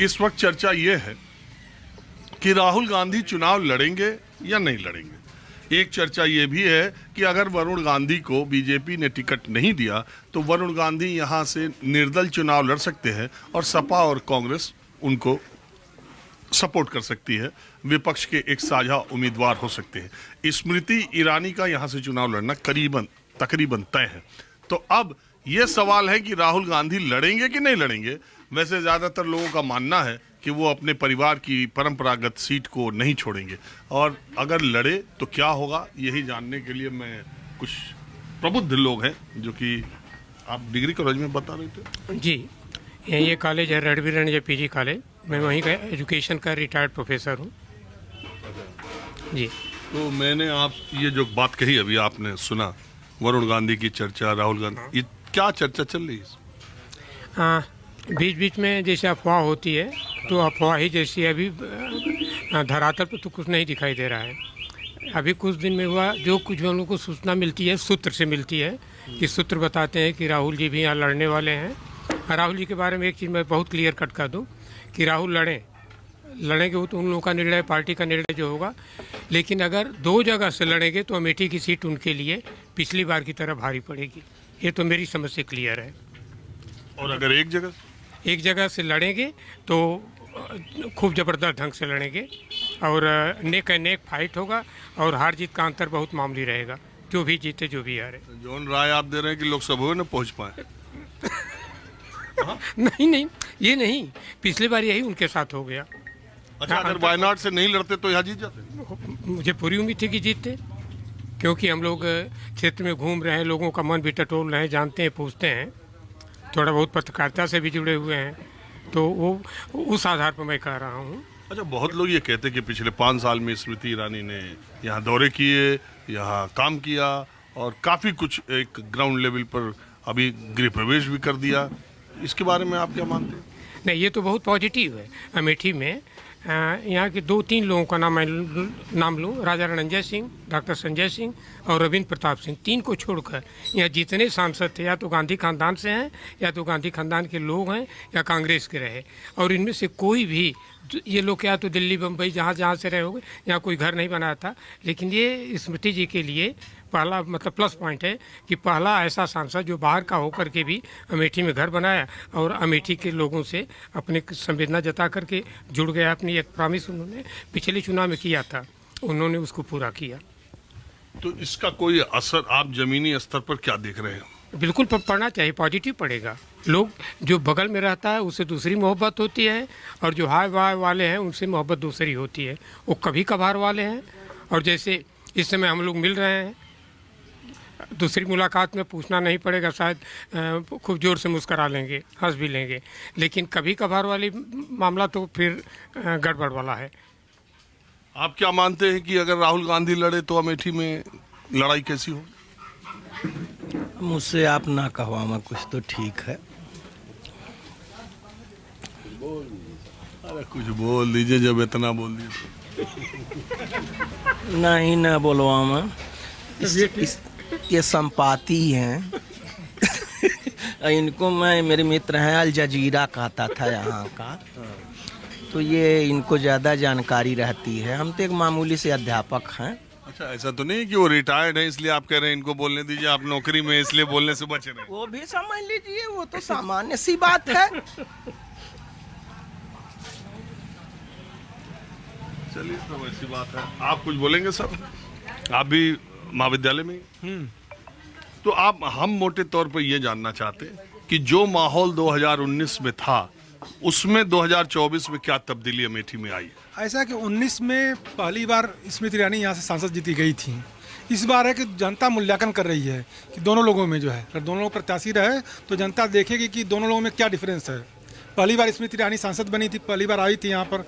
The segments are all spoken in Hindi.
इस वक्त चर्चा ये है कि राहुल गांधी चुनाव लड़ेंगे या नहीं लड़ेंगे। एक चर्चा ये भी है कि अगर वरुण गांधी को बीजेपी ने टिकट नहीं दिया तो वरुण गांधी यहां से निर्दल चुनाव लड़ सकते हैं और सपा और कांग्रेस उनको सपोर्ट कर सकती है, विपक्ष के एक साझा उम्मीदवार हो सकते हैं। स्मृति ईरानी का यहां से चुनाव लड़ना तकरीबन तय है। तो अब यह सवाल है कि राहुल गांधी लड़ेंगे कि नहीं लड़ेंगे। वैसे ज्यादातर लोगों का मानना है कि वो अपने परिवार की परंपरागत सीट को नहीं छोड़ेंगे, और अगर लड़े तो क्या होगा, यही जानने के लिए मैं कुछ प्रबुद्ध लोग हैं जो कि आप डिग्री कॉलेज में बता रहे थे। जी, ये कॉलेज है रणवीर पीजी कॉलेज, मैं वहीं का एजुकेशन का रिटायर्ड प्रोफेसर हूँ जी। तो मैंने आप ये जो बात कही अभी आपने सुना, वरुण गांधी की चर्चा, राहुल गांधी, ये क्या चर्चा चल रही है? बीच बीच में जैसे अफवाह होती है तो अफवाह ही जैसी अभी धरातल पर तो कुछ नहीं दिखाई दे रहा है। अभी कुछ दिन में हुआ जो कुछ हम लोग को सूचना मिलती है, सूत्र से मिलती है कि सूत्र बताते हैं कि राहुल जी भी यहाँ लड़ने वाले हैं। राहुल जी के बारे में एक चीज़ मैं बहुत क्लियर कट कर दूँ कि राहुल लड़ेंगे वो तो उन लोगों का निर्णय, पार्टी का निर्णय जो होगा। लेकिन अगर दो जगह से लड़ेंगे तो अमेठी की सीट उनके लिए पिछली बार की तरह भारी पड़ेगी। ये तो मेरी समझ से क्लियर है। और अगर एक जगह से लड़ेंगे तो खूब ज़बरदस्त ढंग से लड़ेंगे और नेक नेक फाइट होगा और हार जीत का अंतर बहुत मामूली रहेगा, जो भी जीते जो भी हारे। जौन राय आप दे रहे हैं कि लोकसभा में न पहुंच पाए। नहीं, ये नहीं, पिछली बार यही उनके साथ हो गया। अच्छा, अगर वायनाड से नहीं लड़ते तो यहाँ जीत जाते? मुझे पूरी उम्मीद थी कि जीतते, क्योंकि हम लोग क्षेत्र में घूम रहे हैं, लोगों का मन भी टटोल रहे हैं, जानते हैं, पूछते हैं, थोड़ा बहुत पत्रकारिता से भी जुड़े हुए हैं, तो वो उस आधार पर मैं कह रहा हूँ। अच्छा, बहुत लोग ये कहते हैं कि पिछले 5 साल में स्मृति ईरानी ने यहाँ दौरे किए, यहाँ काम किया और काफ़ी कुछ एक ग्राउंड लेवल पर अभी गृह प्रवेश भी कर दिया। इसके बारे में आप क्या मानते हैं? नहीं, ये तो बहुत पॉजिटिव है। अमेठी में यहाँ के 2-3 लोगों का नाम लूँ, राजा रणंजय सिंह, डॉक्टर संजय सिंह और रविंद्र प्रताप सिंह, 3 को छोड़कर यहाँ जितने सांसद थे या तो गांधी खानदान से हैं या तो गांधी खानदान के लोग हैं या कांग्रेस के रहे। और इनमें से कोई भी, ये लोग क्या तो दिल्ली बम्बई जहाँ से रहे होंगे, यहाँ कोई घर नहीं बनाया था। लेकिन ये स्मृति जी के लिए पहला मतलब प्लस पॉइंट है कि पहला ऐसा सांसद जो बाहर का होकर के भी अमेठी में घर बनाया और अमेठी के लोगों से अपने संवेदना जता करके जुड़ गया। अपनी एक प्रॉमिस उन्होंने पिछले चुनाव में किया था, उन्होंने उसको पूरा किया। तो इसका कोई असर आप जमीनी स्तर पर क्या देख रहे हैं? बिल्कुल पड़ना चाहिए, पॉजिटिव पड़ेगा। लोग जो बगल में रहता है उससे दूसरी मोहब्बत होती है और जो हाय वाय वाले हैं उनसे मोहब्बत दूसरी होती है। वो कभी कभार वाले हैं और जैसे इस समय हम लोग मिल रहे हैं, दूसरी मुलाकात में पूछना नहीं पड़ेगा, शायद खूब ज़ोर से मुस्करा लेंगे, हंस भी लेंगे। लेकिन कभी कभार वाली मामला तो फिर गड़बड़ वाला है। आप क्या मानते हैं कि अगर राहुल गांधी लड़े तो अमेठी में लड़ाई कैसी हो? मुझसे आप ना कहवामा कुछ तो ठीक है। अरे कुछ बोल दीजिए, जब इतना बोल दिए नहीं ना बोलवामा, ये संपाति हैं। इनको मेरे मित्र हैं, अल जजीरा कहता था यहाँ का, तो ये इनको ज़्यादा जानकारी रहती है। हम तो एक मामूली से अध्यापक हैं। अच्छा, ऐसा तो नहीं कि वो रिटायर्ड है इसलिए आप कह रहे हैं इनको बोलने दीजिए, आप नौकरी में इसलिए बोलने से बच रहे हैं? वो भी समझ लीजिए, वो तो सामान्य सी बात है। चलिए, तो ऐसी बात है। आप कुछ बोलेंगे सर? आप भी महाविद्यालय में? तो हम मोटे तौर पर ये जानना चाहते हैं कि जो माहौल 2019 में था उसमें 2024 में क्या तब्दीली अमेठी में आई? ऐसा कि 19 में पहली बार स्मृति ईरानी यहाँ से सांसद जीती गई थी। इस बार है कि जनता मूल्यांकन कर रही है कि दोनों लोगों में जो है, अगर दोनों लोग प्रत्याशी रहे तो जनता देखेगी कि दोनों लोगों में क्या डिफरेंस है। पहली बार स्मृति ईरानी सांसद बनी थी, पहली बार आई थी यहाँ पर,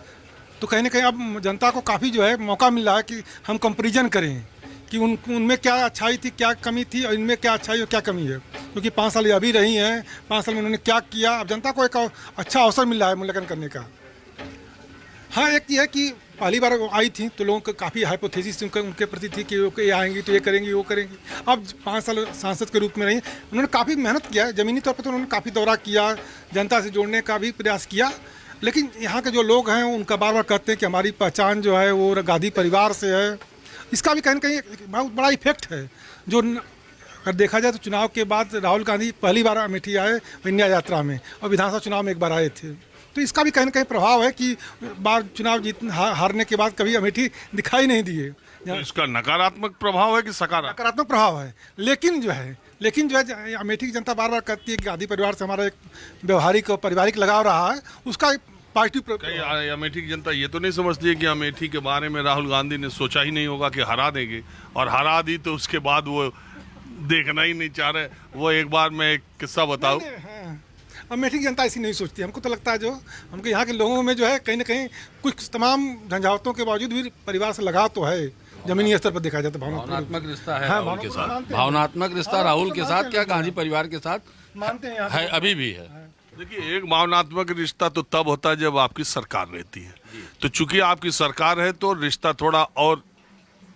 तो कहीं ना कहीं अब जनता को काफ़ी जो है मौका मिल रहा है कि हम कंपेरिजन करें कि उनमें क्या अच्छाई थी, क्या कमी थी और इनमें क्या अच्छाई और क्या कमी है। क्योंकि 5 साल अभी रही हैं, 5 साल में उन्होंने क्या किया, अब जनता को एक अच्छा अवसर मिल रहा है मूल्यांकन करने का। हाँ, एक ये है कि पहली बार आई थी तो लोगों को काफ़ी हाइपोथेसिस उनके प्रति थी कि ये आएंगी तो ये करेंगी वो करेंगी। अब 5 साल सांसद के रूप में रही, उन्होंने काफ़ी मेहनत किया है, ज़मीनी तौर पर तो उन्होंने काफ़ी दौरा किया, जनता से जोड़ने का भी प्रयास किया लेकिन यहाँ के जो लोग हैं उनका बार बार कहते हैं कि हमारी पहचान जो है वो गांधी परिवार से है। इसका भी कहीं न कहीं बहुत बड़ा इफेक्ट है। जो अगर देखा जाए तो चुनाव के बाद राहुल गांधी पहली बार अमेठी आए इंडिया यात्रा में, और विधानसभा चुनाव में एक बार आए थे। तो इसका भी कहीं न कहीं प्रभाव है कि बार चुनाव हारने के बाद कभी अमेठी दिखाई नहीं दिए। तो इसका नकारात्मक प्रभाव है कि सकारात्मक? नकारात्मक प्रभाव है। लेकिन जो है अमेठी की जनता बार बार कहती है कि गांधी परिवार से हमारा एक व्यवहारिक और पारिवारिक लगाव रहा है, उसका पॉजिटिव। कहीं अमेठी की जनता ये तो नहीं समझती है कि अमेठी के बारे में राहुल गांधी ने सोचा ही नहीं होगा कि हरा देंगे, और हरा दी तो उसके बाद वो देखना ही नहीं चाह रहे। वो एक बार मैं एक किस्सा बताऊं। अमेठी की जनता ऐसी नहीं सोचती। हमको तो लगता है जो हमको यहाँ के लोगों में जो है कहीं ना कहीं कुछ तमाम झंझावतों के बावजूद भी परिवार से लगाव तो है। जमीनी स्तर पर देखा जाए तो भावनात्मक रिश्ता है हाँ, राहुल के साथ। मानते हैं। भावनात्मक रिश्ता राहुल के साथ क्या गांधी परिवार के साथ मानते हैं यहाँ है, अभी भी है। देखिए, एक भावनात्मक रिश्ता तो तब होता है जब आपकी सरकार रहती है। तो चूंकि आपकी सरकार है तो रिश्ता थोड़ा और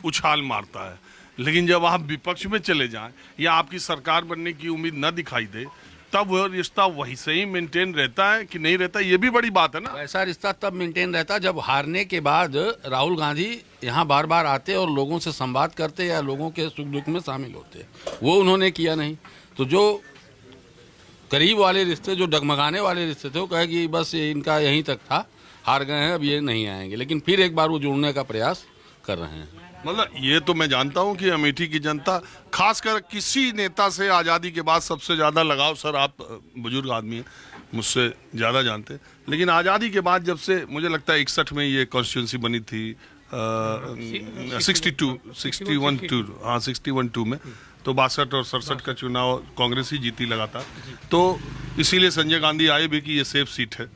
उछाल मारता है। लेकिन जब आप विपक्ष में चले जाएं या आपकी सरकार बनने की उम्मीद न दिखाई दे, तब वो रिश्ता वही से ही मेंटेन रहता है कि नहीं रहता, ये भी बड़ी बात है ना। ऐसा रिश्ता तब मेंटेन रहता जब हारने के बाद राहुल गांधी यहाँ बार बार आते और लोगों से संवाद करते या लोगों के सुख दुख में शामिल होते। वो उन्होंने किया नहीं। तो जो करीब वाले रिश्ते, जो डगमगाने वाले रिश्ते थे, वो कहे कि बस इनका यहीं तक था, हार गए हैं, अब ये नहीं आएंगे। लेकिन फिर एक बार वो जुड़ने का प्रयास कर रहे हैं। मतलब ये तो मैं जानता हूं कि अमेठी की जनता, खासकर किसी नेता से आज़ादी के बाद सबसे ज़्यादा लगाव, सर आप बुजुर्ग आदमी हैं, मुझसे ज़्यादा जानते हैं, लेकिन आज़ादी के बाद जब से मुझे लगता है 61 में ये कॉन्स्टिट्यूंसी बनी थी, 61-2 में, तो 62 और 67 का चुनाव कांग्रेस ही जीती लगातार। तो इसीलिए संजय गांधी आए भी कि ये सेफ सीट है।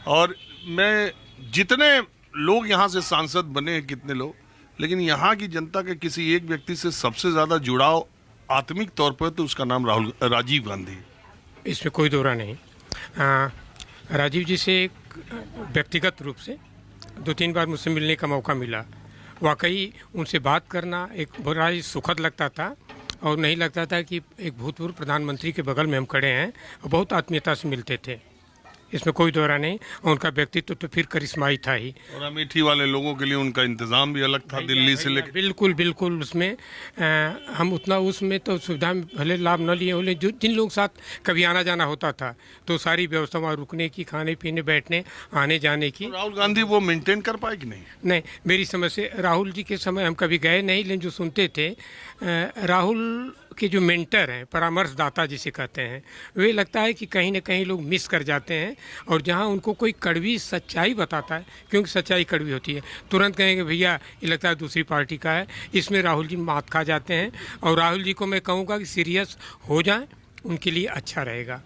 और मैं जितने लोग यहाँ से सांसद बने हैं, कितने लोग, लेकिन यहाँ की जनता के किसी एक व्यक्ति से सबसे ज्यादा जुड़ाव आत्मिक तौर पर तो उसका नाम राजीव गांधी। इसमें कोई दोहरा नहीं। राजीव जी से एक व्यक्तिगत रूप से 2-3 बार मुझसे मिलने का मौका मिला। वाकई उनसे बात करना एक बड़ा ही सुखद लगता था, और नहीं लगता था कि एक भूतपूर्व प्रधानमंत्री के बगल में हम खड़े हैं, और बहुत आत्मीयता से मिलते थे। इसमें कोई दोहरा नहीं। उनका व्यक्तित्व तो फिर करिश्माई था ही। और अमेठी वाले लोगों के लिए उनका इंतजाम भी अलग था, दिल्ली से लेकर। बिल्कुल बिल्कुल। उसमें हम उतना उसमें तो सुविधा में भले लाभ न लिए हो, लेकिन जो जिन लोगों के साथ कभी आना जाना होता था तो सारी व्यवस्था वहाँ रुकने की, खाने पीने, बैठने, आने जाने की। राहुल गांधी वो मेंटेन कर पाए कि नहीं? नहीं, मेरी समझ से राहुल जी के समय हम कभी गए नहीं, लेकिन जो सुनते थे, राहुल के जो मेंटर हैं, परामर्शदाता जिसे कहते हैं, वे लगता है कि कहीं ना कहीं लोग मिस कर जाते हैं। और जहां उनको कोई कड़वी सच्चाई बताता है, क्योंकि सच्चाई कड़वी होती है, तुरंत कहेंगे भैया ये लगता है दूसरी पार्टी का है। इसमें राहुल जी मात खा जाते हैं। और राहुल जी को मैं कहूँगा कि सीरियस हो जाएं, उनके लिए अच्छा रहेगा।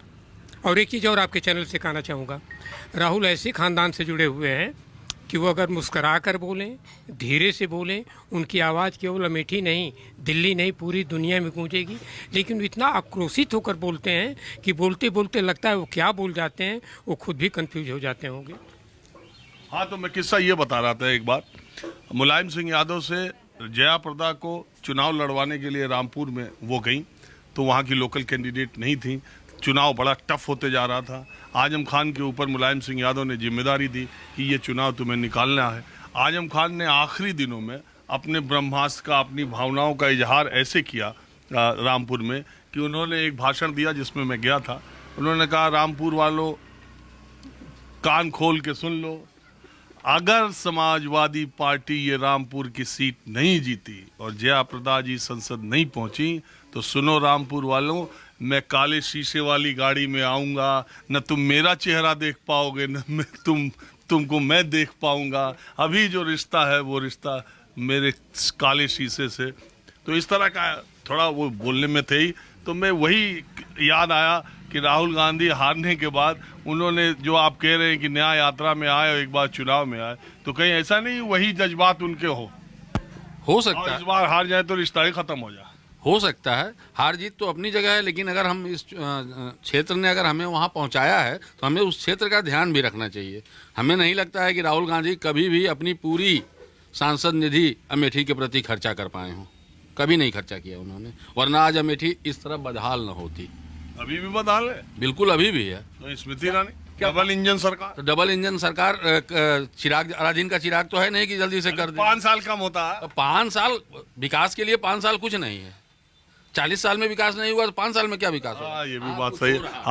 और एक चीज़ और आपके चैनल से कहना चाहूँगा, राहुल ऐसे ख़ानदान से जुड़े हुए हैं कि वो अगर मुस्करा कर बोलें, धीरे से बोलें, उनकी आवाज़ केवल अमेठी नहीं, दिल्ली नहीं, पूरी दुनिया में गूंजेगी। लेकिन वो इतना आक्रोशित होकर बोलते हैं कि बोलते बोलते लगता है वो क्या बोल जाते हैं, वो खुद भी कंफ्यूज हो जाते होंगे। हाँ, तो मैं किस्सा ये बता रहा था। एक बार मुलायम सिंह यादव से जया प्रदा को चुनाव लड़वाने के लिए रामपुर में वो गई, तो वहाँ की लोकल कैंडिडेट नहीं थी। चुनाव बड़ा टफ होते जा रहा था। आजम खान के ऊपर मुलायम सिंह यादव ने जिम्मेदारी दी कि ये चुनाव तुम्हें निकालना है। आजम खान ने आखिरी दिनों में अपने ब्रह्मास्त्र का, अपनी भावनाओं का इजहार ऐसे किया रामपुर में कि उन्होंने एक भाषण दिया जिसमें मैं गया था। उन्होंने कहा, रामपुर वालों कान खोल के सुन लो, अगर समाजवादी पार्टी ये रामपुर की सीट नहीं जीती और जया प्रदा जी संसद नहीं पहुंची, तो सुनो रामपुर वालों, मैं काले शीशे वाली गाड़ी में आऊँगा, न तुम मेरा चेहरा देख पाओगे, न तुमको मैं देख पाऊँगा। अभी जो रिश्ता है वो रिश्ता मेरे काले शीशे से। तो इस तरह का थोड़ा वो बोलने में थे ही। तो मैं वही याद आया कि राहुल गांधी हारने के बाद उन्होंने, जो आप कह रहे हैं कि न्याय यात्रा में आए और एक बार चुनाव में आए, तो कहीं ऐसा नहीं वही जज्बात उनके हो सकता और है। इस बार हार जाए तो रिश्ता ही खत्म हो जाए। हो सकता है। हार जीत तो अपनी जगह है, लेकिन अगर हम इस क्षेत्र ने अगर हमें वहाँ पहुँचाया है तो हमें उस क्षेत्र का ध्यान भी रखना चाहिए। हमें नहीं लगता है कि राहुल गांधी कभी भी अपनी पूरी सांसद निधि अमेठी के प्रति खर्चा कर पाए हों। कभी नहीं खर्चा किया उन्होंने, वरना आज अमेठी इस तरह बदहाल न होती। अभी भी बदहाल है। बिल्कुल अभी भी है। तो स्मृति ईरानी डबल इंजन सरकार। तो डबल इंजन सरकार चिराग अलादीन का चिराग तो है नहीं कि जल्दी से कर दे। 5 साल कम होता है। 5 साल विकास के लिए 5 साल कुछ नहीं है। 40 साल में विकास नहीं हुआ तो 5 साल में क्या विकास होगा? हाँ, ये भी बात सही है।